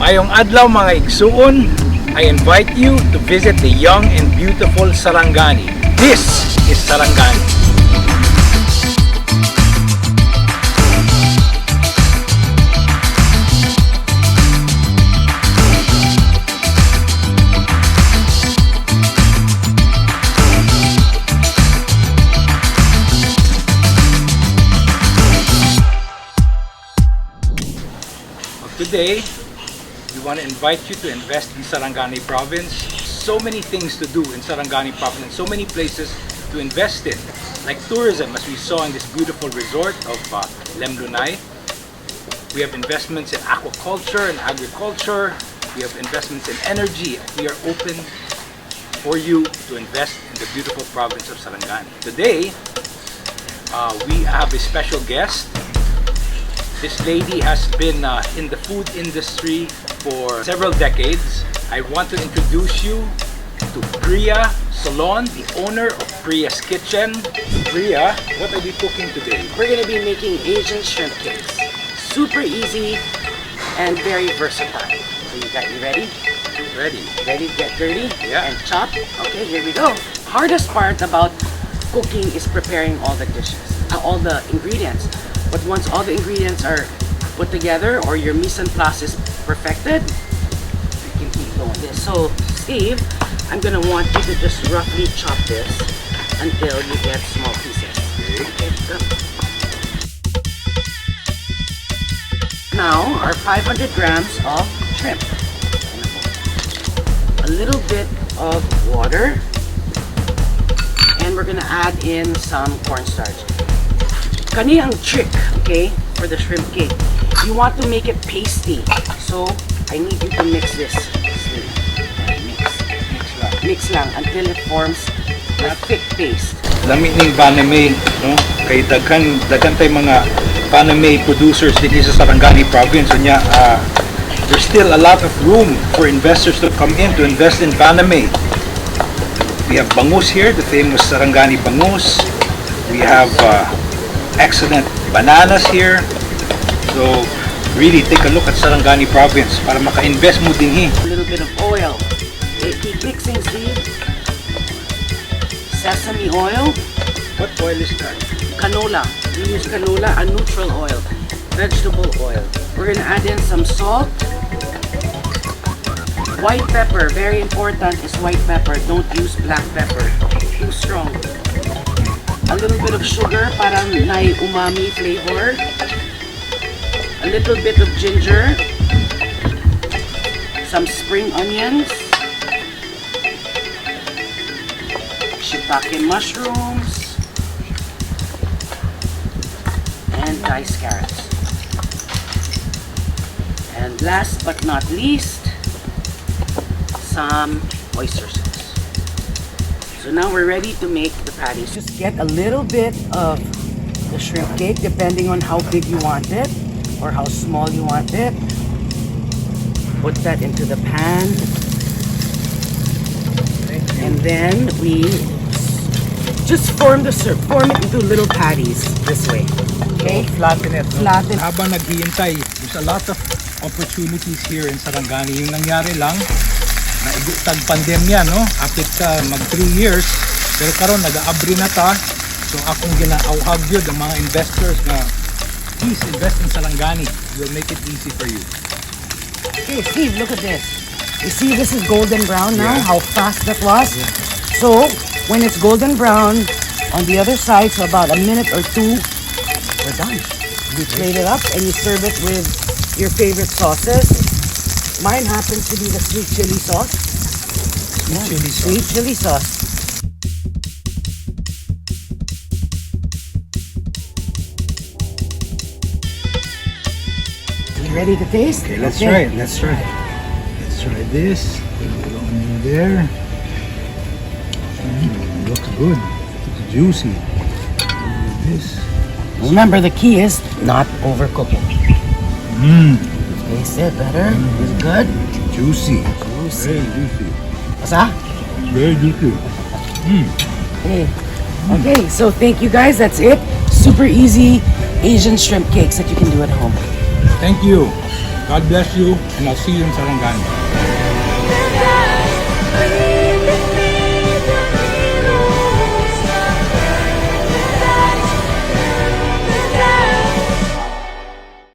Mayong adlaw mga igsuon, I invite you to visit the young and beautiful Sarangani. This is Sarangani. Today, we want to invite you to invest in Sarangani province. So many things to do in Sarangani province, so many places to invest in, like tourism, as we saw in this beautiful resort of Lemlunay. We have investments in aquaculture and agriculture. We have investments in energy. We are open for you to invest in the beautiful province of Sarangani. Today, we have a special guest. This lady has been in the food industry for several decades. I want to introduce you to Priya Sulong, the owner of PRIA'S Kitchen. Priya, what are we cooking today? We're going to be making Asian shrimp cakes. Super easy and very versatile. So you ready? Ready. Ready to get dirty? Yeah. And chop? Okay, here we go. Hardest part about cooking is preparing all the dishes, all the ingredients. But once all the ingredients are put together or your mise en place is perfected, you can keep going. So, Steve, I'm going to want you to just roughly chop this until you get small pieces. Okay, go. Now, our 500 grams of shrimp. A little bit of water. And we're going to add in some cornstarch. Kani ang trick, okay, for the shrimp cake. You want to make it pasty. So, I need you to mix this. Mix lang until it forms a thick paste. Lami ning Vannamei, no? Kay daghan tay mga Vannamei producers din sa Sarangani province. So nya, there's still a lot of room for investors to come in to invest in Vannamei. We have bangus here, the famous Sarangani bangus. We have excellent bananas here. So really take a look at Sarangani province para maka-invest mo din. A little bit of oil. Okay, keep mixing, Steve. Sesame oil. What oil is that? Canola. We use canola, a neutral oil. Vegetable oil. We're gonna add in some salt. White pepper, very important is white pepper. Don't use black pepper. Too strong. A little bit of sugar para may umami flavor. A little bit of ginger. Some spring onions. Shitake mushrooms. And diced carrots. And last but not least, some oyster sauce. So now we're ready to make the patties. Just get a little bit of the shrimp cake depending on how big you want it or how small you want it. Put that into the pan. And then we just form it into little patties this way. Okay? Flatten it. No? Flatten. Habang naghihintay, there's a lot of opportunities here in Sarangani. Yung nangyari lang, naigutag pandemya, no? Apit ka mag 3 years, pero karon nag-aabri na ta. So akong ginaauhag yun ang mga investors na please invest in Sarangani. We'll make it easy for you. Okay, Steve, look at this. You see this is golden brown now? Yeah. How fast that was? Yeah. So, when it's golden brown on the other side, so about a minute or two, we're done. You plate it up and you serve it with your favorite sauces. Mine happens to be the sweet chili sauce. Sweet chili sauce. You ready to taste? Okay, let's try it. Let's try this. Go in there. Looks good. It's juicy. This. Remember, the key is not overcooking. Taste it better. Is it good? Juicy. Juicy. Very juicy. What's that? Very juicy. Okay. Okay, so thank you guys. That's it. Super easy Asian shrimp cakes that you can do at home. Thank you. God bless you, and I'll see you in Sarangani.